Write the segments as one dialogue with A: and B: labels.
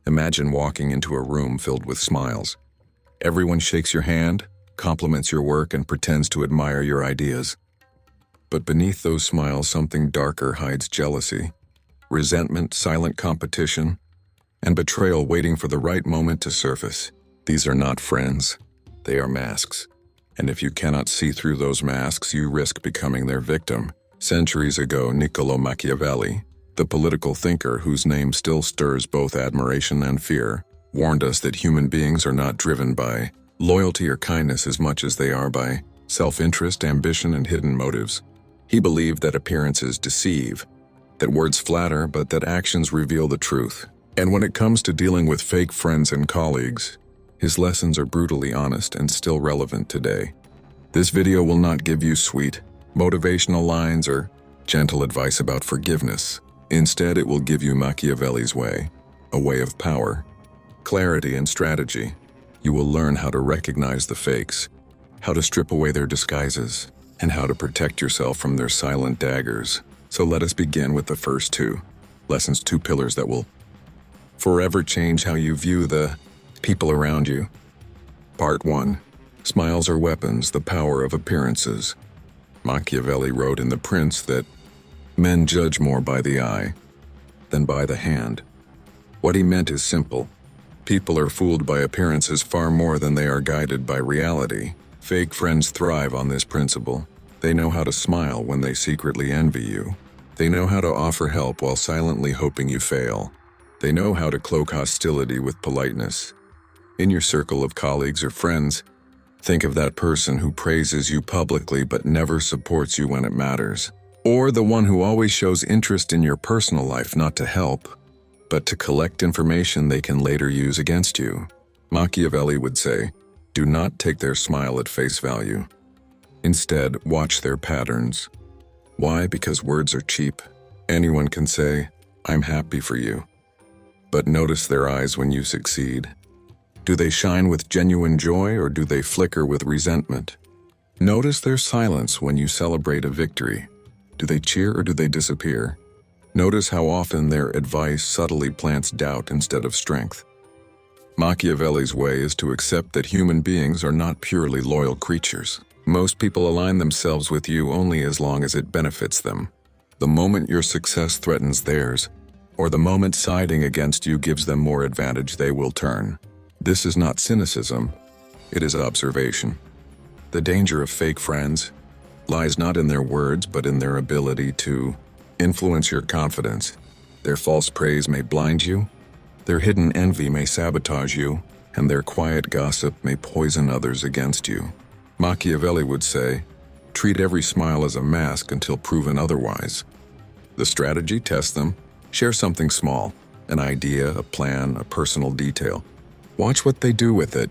A: Imagine walking into a room filled with smiles. Everyone shakes your hand, compliments your work, and pretends to admire your ideas. But beneath those smiles, something darker hides: jealousy, resentment, silent competition, and betrayal waiting for the right moment to surface. These are not friends. They are masks. And if you cannot see through those masks, you risk becoming their victim. Centuries ago, Niccolò Machiavelli, the political thinker whose name still stirs both admiration and fear, warned us that human beings are not driven by loyalty or kindness as much as they are by self-interest, ambition, and hidden motives. He believed that appearances deceive, that words flatter, but that actions reveal the truth. And when it comes to dealing with fake friends and colleagues, his lessons are brutally honest and still relevant today. This video will not give you sweet, motivational lines or gentle advice about forgiveness. Instead, it will give you Machiavelli's way, a way of power, clarity, and strategy. You will learn how to recognize the fakes, how to strip away their disguises, and how to protect yourself from their silent daggers. So let us begin with the first two lessons, two pillars that will forever change how you view the people around you. Part 1. Smiles are weapons, the power of appearances. Machiavelli wrote in The Prince that men judge more by the eye than by the hand. What he meant is simple. People are fooled by appearances far more than they are guided by reality. Fake friends thrive on this principle. They know how to smile when they secretly envy you. They know how to offer help while silently hoping you fail. They know how to cloak hostility with politeness. In your circle of colleagues or friends, think of that person who praises you publicly but never supports you when it matters. Or the one who always shows interest in your personal life, not to help, but to collect information they can later use against you. Machiavelli would say, do not take their smile at face value. Instead, watch their patterns. Why? Because words are cheap. Anyone can say, I'm happy for you. But notice their eyes when you succeed. Do they shine with genuine joy or do they flicker with resentment? Notice their silence when you celebrate a victory. Do they cheer or do they disappear? Notice how often their advice subtly plants doubt instead of strength. Machiavelli's way is to accept that human beings are not purely loyal creatures. Most people align themselves with you only as long as it benefits them. The moment your success threatens theirs, or the moment siding against you gives them more advantage, they will turn. This is not cynicism, it is observation. The danger of fake friends lies not in their words but in their ability to influence your confidence. Their false praise may blind you, their hidden envy may sabotage you, and their quiet gossip may poison others against you. Machiavelli would say, treat every smile as a mask until proven otherwise. The strategy: test them, share something small, an idea, a plan, a personal detail. Watch what they do with it.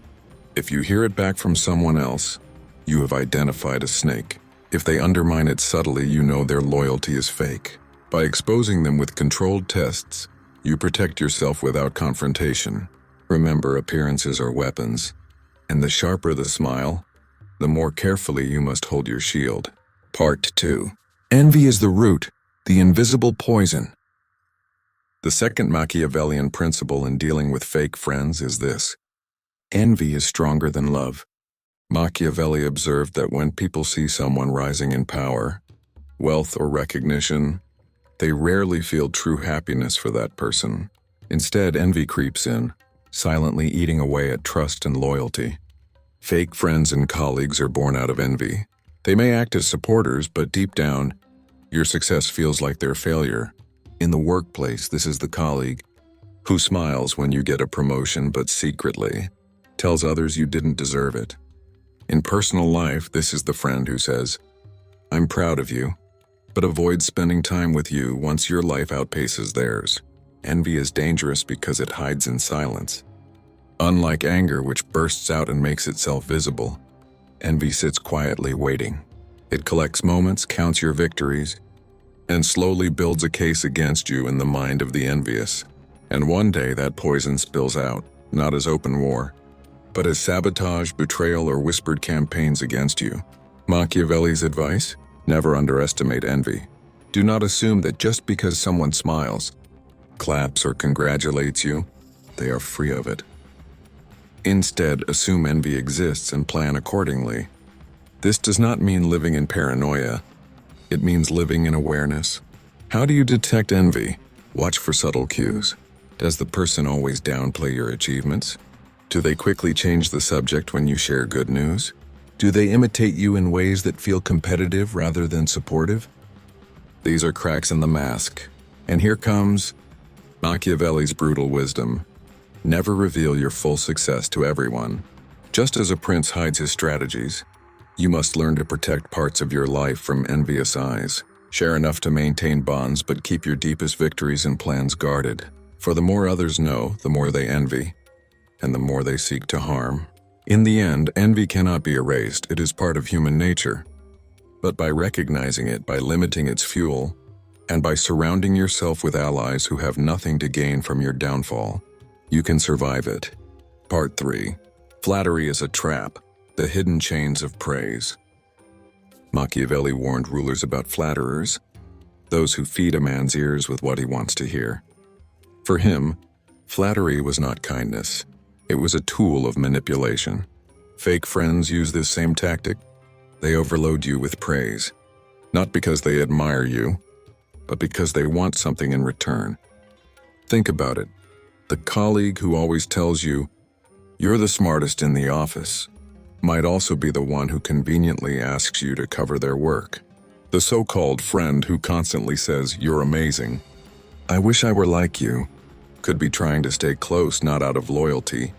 A: If you hear it back from someone else, you have identified a snake. If they undermine it subtly, you know their loyalty is fake. By exposing them with controlled tests, you protect yourself without confrontation. Remember, appearances are weapons, and the sharper the smile, the more carefully you must hold your shield. Part 2. Envy is the root, the invisible poison. The second Machiavellian principle in dealing with fake friends is this: envy is stronger than love. Machiavelli observed that when people see someone rising in power, wealth, or recognition, they rarely feel true happiness for that person. Instead, envy creeps in, silently eating away at trust and loyalty. Fake friends and colleagues are born out of envy. They may act as supporters, but deep down, your success feels like their failure. In the workplace, this is the colleague who smiles when you get a promotion but secretly tells others you didn't deserve it. In personal life, this is the friend who says, I'm proud of you, but avoids spending time with you once your life outpaces theirs. Envy is dangerous because it hides in silence. Unlike anger, which bursts out and makes itself visible, envy sits quietly waiting. It collects moments, counts your victories, and slowly builds a case against you in the mind of the envious. And one day that poison spills out, not as open war, but as sabotage, betrayal, or whispered campaigns against you. Machiavelli's advice: never underestimate envy. Do not assume that just because someone smiles, claps, or congratulates you, they are free of it. Instead, assume envy exists and plan accordingly. This does not mean living in paranoia. It means living in awareness. How do you detect envy? Watch for subtle cues. Does the person always downplay your achievements? Do they quickly change the subject when you share good news? Do they imitate you in ways that feel competitive rather than supportive? These are cracks in the mask. And here comes Machiavelli's brutal wisdom. Never reveal your full success to everyone. Just as a prince hides his strategies, you must learn to protect parts of your life from envious eyes. Share enough to maintain bonds, but keep your deepest victories and plans guarded. For the more others know, the more they envy, and the more they seek to harm. In the end, envy cannot be erased. It is part of human nature. But by recognizing it, by limiting its fuel, and by surrounding yourself with allies who have nothing to gain from your downfall, you can survive it. Part 3. Flattery is a trap. The hidden chains of praise. Machiavelli warned rulers about flatterers, those who feed a man's ears with what he wants to hear. For him, flattery was not kindness. It was a tool of manipulation. Fake friends use this same tactic. They overload you with praise, not because they admire you, but because they want something in return. Think about it. The colleague who always tells you, "You're the smartest in the office," might also be the one who conveniently asks you to cover their work. The so-called friend who constantly says, "You're amazing. I wish I were like you," could be trying to stay close not out of loyalty,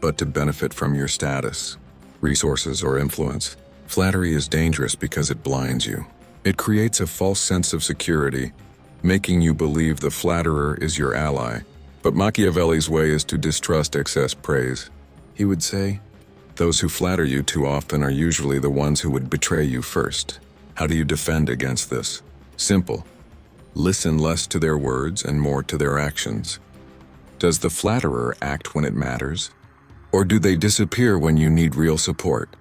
A: but to benefit from your status, resources, or influence. Flattery is dangerous because it blinds you. It creates a false sense of security, making you believe the flatterer is your ally. But Machiavelli's way is to distrust excess praise. He would say, "Those who flatter you too often are usually the ones who would betray you first." How do you defend against this? Simple. Listen less to their words and more to their actions. Does the flatterer act when it matters? Or do they disappear when you need real support?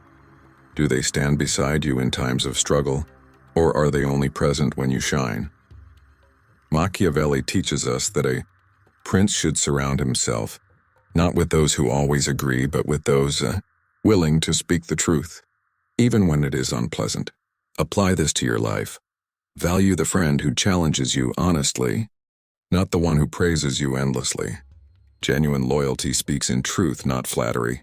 A: Do they stand beside you in times of struggle? Or are they only present when you shine? Machiavelli teaches us that a prince should surround himself, not with those who always agree, but with those willing to speak the truth, even when it is unpleasant. Apply this to your life. Value the friend who challenges you honestly, not the one who praises you endlessly. Genuine loyalty speaks in truth, not flattery.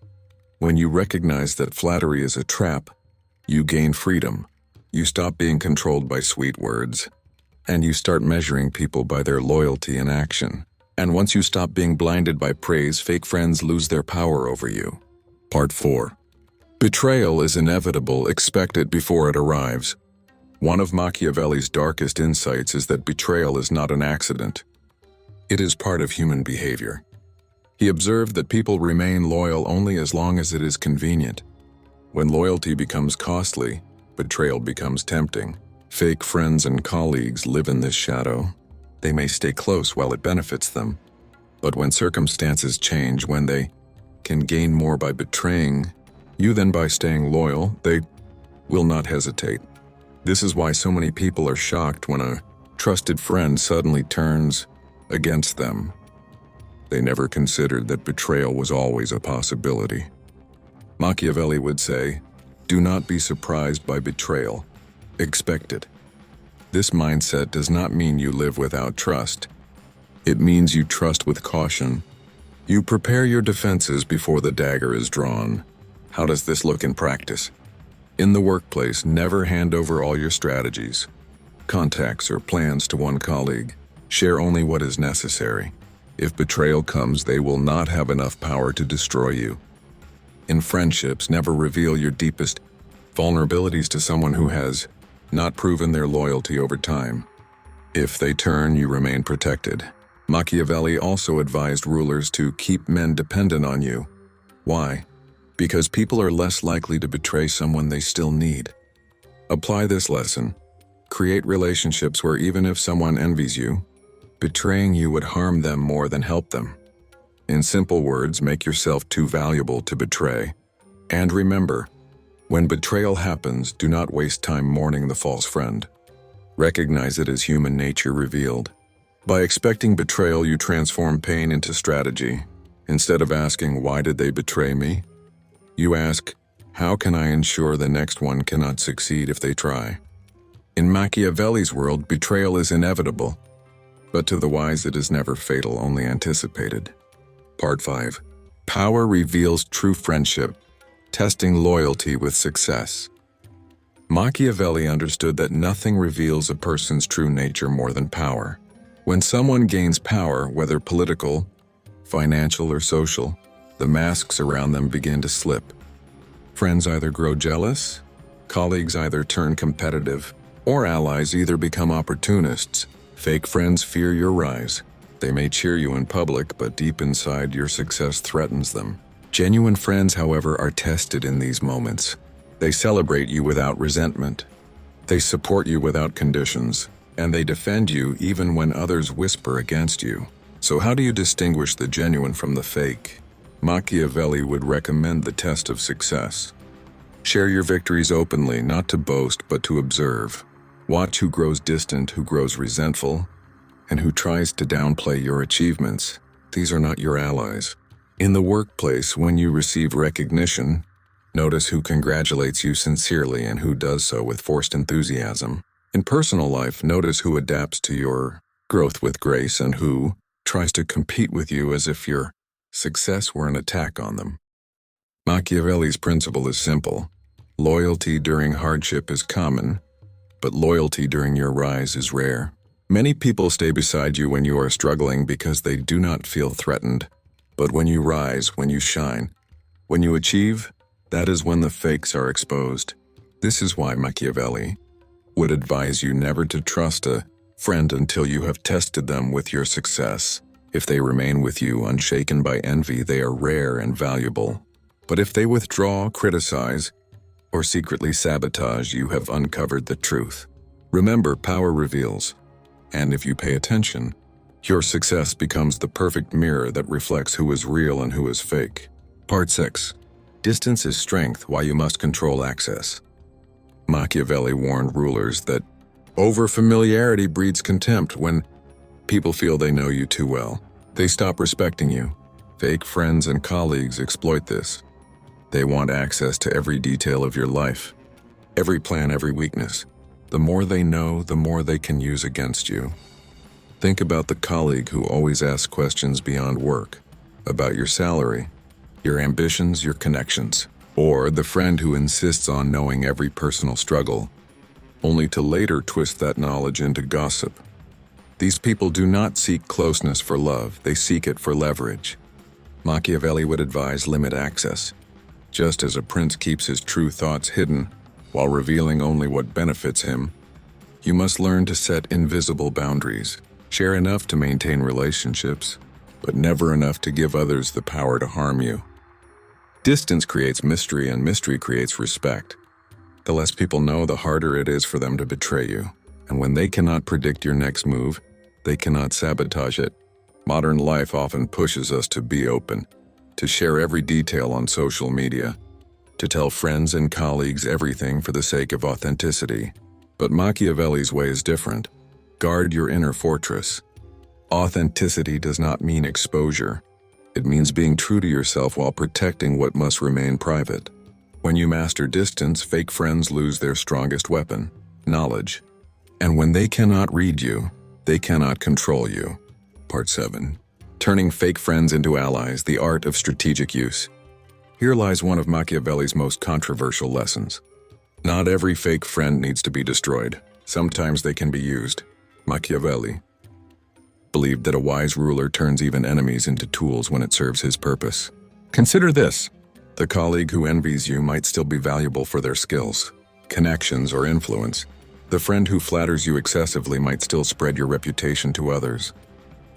A: When you recognize that flattery is a trap, you gain freedom. You stop being controlled by sweet words, and you start measuring people by their loyalty and action. And once you stop being blinded by praise, fake friends lose their power over you. Part 4. Betrayal is inevitable. Expect it before it arrives. One of Machiavelli's darkest insights is that betrayal is not an accident. It is part of human behavior. He observed that people remain loyal only as long as it is convenient. When loyalty becomes costly, betrayal becomes tempting. Fake friends and colleagues live in this shadow. They may stay close while it benefits them, but when circumstances change, when they can gain more by betraying you than by staying loyal, they will not hesitate. This is why so many people are shocked when a trusted friend suddenly turns against them. They never considered that betrayal was always a possibility. Machiavelli would say, "Do not be surprised by betrayal. Expect it." This mindset does not mean you live without trust. It means you trust with caution. You prepare your defenses before the dagger is drawn. How does this look in practice? In the workplace, never hand over all your strategies, contacts, or plans to one colleague. Share only what is necessary. If betrayal comes, they will not have enough power to destroy you. In friendships, never reveal your deepest vulnerabilities to someone who has not proven their loyalty over time. If they turn, you remain protected. Machiavelli also advised rulers to keep men dependent on you. Why? Because people are less likely to betray someone they still need. Apply this lesson. Create relationships where even if someone envies you, betraying you would harm them more than help them. In simple words, make yourself too valuable to betray. And remember, when betrayal happens, do not waste time mourning the false friend. Recognize it as human nature revealed. By expecting betrayal, you transform pain into strategy. Instead of asking, "Why did they betray me?" you ask, "How can I ensure the next one cannot succeed if they try?" In Machiavelli's world, betrayal is inevitable, but to the wise it is never fatal, only anticipated. Part 5. Power reveals true friendship, testing loyalty with success. Machiavelli understood that nothing reveals a person's true nature more than power. When someone gains power, whether political, financial, or social, the masks around them begin to slip. Friends either grow jealous, colleagues either turn competitive, or allies either become opportunists. Fake friends fear your rise. They may cheer you in public, but deep inside your success threatens them. Genuine friends, however, are tested in these moments. They celebrate you without resentment. They support you without conditions, and they defend you even when others whisper against you. So how do you distinguish the genuine from the fake? Machiavelli would recommend the test of success. Share your victories openly, not to boast, but to observe. Watch who grows distant, who grows resentful, and who tries to downplay your achievements. These are not your allies. In the workplace, when you receive recognition, notice who congratulates you sincerely and who does so with forced enthusiasm. In personal life, notice who adapts to your growth with grace and who tries to compete with you as if your success were an attack on them. Machiavelli's principle is simple. Loyalty during hardship is common, but loyalty during your rise is rare. Many people stay beside you when you are struggling because they do not feel threatened. But when you rise, when you shine, when you achieve, that is when the fakes are exposed. This is why Machiavelli would advise you never to trust a friend until you have tested them with your success. If they remain with you unshaken by envy, they are rare and valuable. But if they withdraw, criticize, or secretly sabotage, you have uncovered the truth. Remember, power reveals, and if you pay attention, your success becomes the perfect mirror that reflects who is real and who is fake. Part 6. Distance is strength, why you must control access. Machiavelli warned rulers that over-familiarity breeds contempt. When people feel they know you too well, they stop respecting you. Fake friends and colleagues exploit this. They want access to every detail of your life, every plan, every weakness. The more they know, the more they can use against you. Think about the colleague who always asks questions beyond work, about your salary, your ambitions, your connections, or the friend who insists on knowing every personal struggle, only to later twist that knowledge into gossip. These people do not seek closeness for love, they seek it for leverage. Machiavelli would advise limit access. Just as a prince keeps his true thoughts hidden while revealing only what benefits him, you must learn to set invisible boundaries. Share enough to maintain relationships, but never enough to give others the power to harm you. Distance creates mystery, and mystery creates respect. The less people know, the harder it is for them to betray you. And when they cannot predict your next move, they cannot sabotage it. Modern life often pushes us to be open, to share every detail on social media, to tell friends and colleagues everything for the sake of authenticity. But Machiavelli's way is different. Guard your inner fortress. Authenticity does not mean exposure. It means being true to yourself while protecting what must remain private. When you master distance, fake friends lose their strongest weapon, knowledge. And when they cannot read you, they cannot control you. Part 7. Turning fake friends into allies, the art of strategic use. Here lies one of Machiavelli's most controversial lessons. Not every fake friend needs to be destroyed. Sometimes they can be used. Machiavelli believed that a wise ruler turns even enemies into tools when it serves his purpose. Consider this. The colleague who envies you might still be valuable for their skills, connections, or influence. The friend who flatters you excessively might still spread your reputation to others.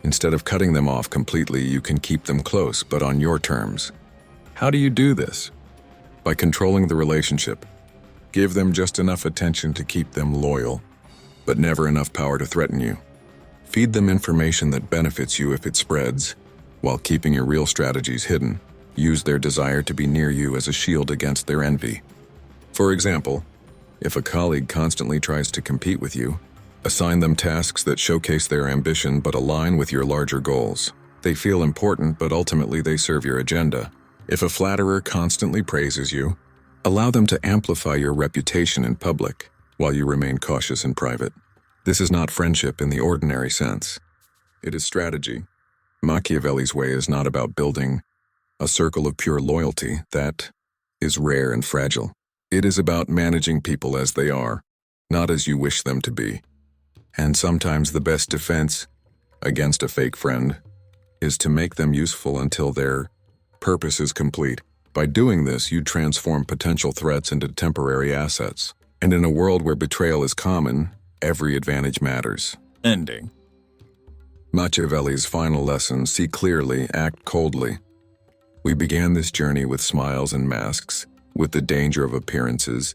A: Instead of cutting them off completely, you can keep them close, but on your terms. How do you do this? By controlling the relationship. Give them just enough attention to keep them loyal, but never enough power to threaten you. Feed them information that benefits you if it spreads, while keeping your real strategies hidden. Use their desire to be near you as a shield against their envy. For example, if a colleague constantly tries to compete with you, assign them tasks that showcase their ambition but align with your larger goals. They feel important, but ultimately they serve your agenda. If a flatterer constantly praises you, allow them to amplify your reputation in public while you remain cautious in private. This is not friendship in the ordinary sense. It is strategy. Machiavelli's way is not about building a circle of pure loyalty that is rare and fragile. It is about managing people as they are, not as you wish them to be. And sometimes the best defense against a fake friend is to make them useful until their purpose is complete. By doing this, you transform potential threats into temporary assets. And in a world where betrayal is common, every advantage matters. Ending. Machiavelli's final lesson: see clearly, act coldly. We began this journey with smiles and masks, with the danger of appearances,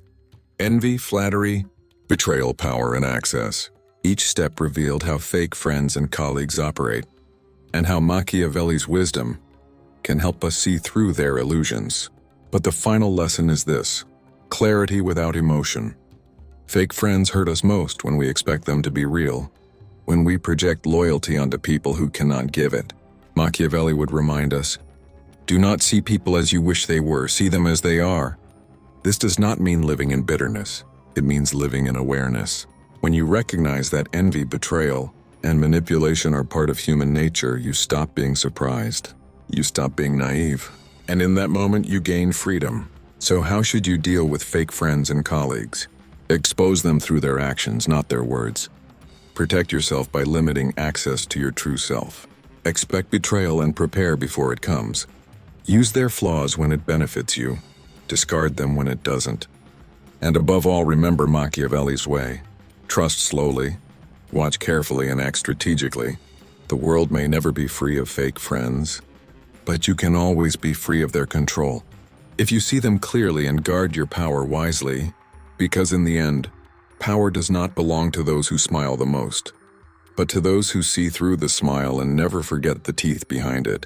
A: envy, flattery, betrayal, power, and access. Each step revealed how fake friends and colleagues operate, and how Machiavelli's wisdom can help us see through their illusions. But the final lesson is this: clarity without emotion. Fake friends hurt us most when we expect them to be real, when we project loyalty onto people who cannot give it. Machiavelli would remind us, do not see people as you wish they were, see them as they are. This does not mean living in bitterness. It means living in awareness. When you recognize that envy, betrayal, and manipulation are part of human nature, you stop being surprised. You stop being naive. And in that moment, you gain freedom. So how should you deal with fake friends and colleagues? Expose them through their actions, not their words. Protect yourself by limiting access to your true self. Expect betrayal and prepare before it comes. Use their flaws when it benefits you. Discard them when it doesn't. And above all, remember Machiavelli's way. Trust slowly, watch carefully, and act strategically. The world may never be free of fake friends, but you can always be free of their control. If you see them clearly and guard your power wisely, because in the end, power does not belong to those who smile the most, but to those who see through the smile and never forget the teeth behind it.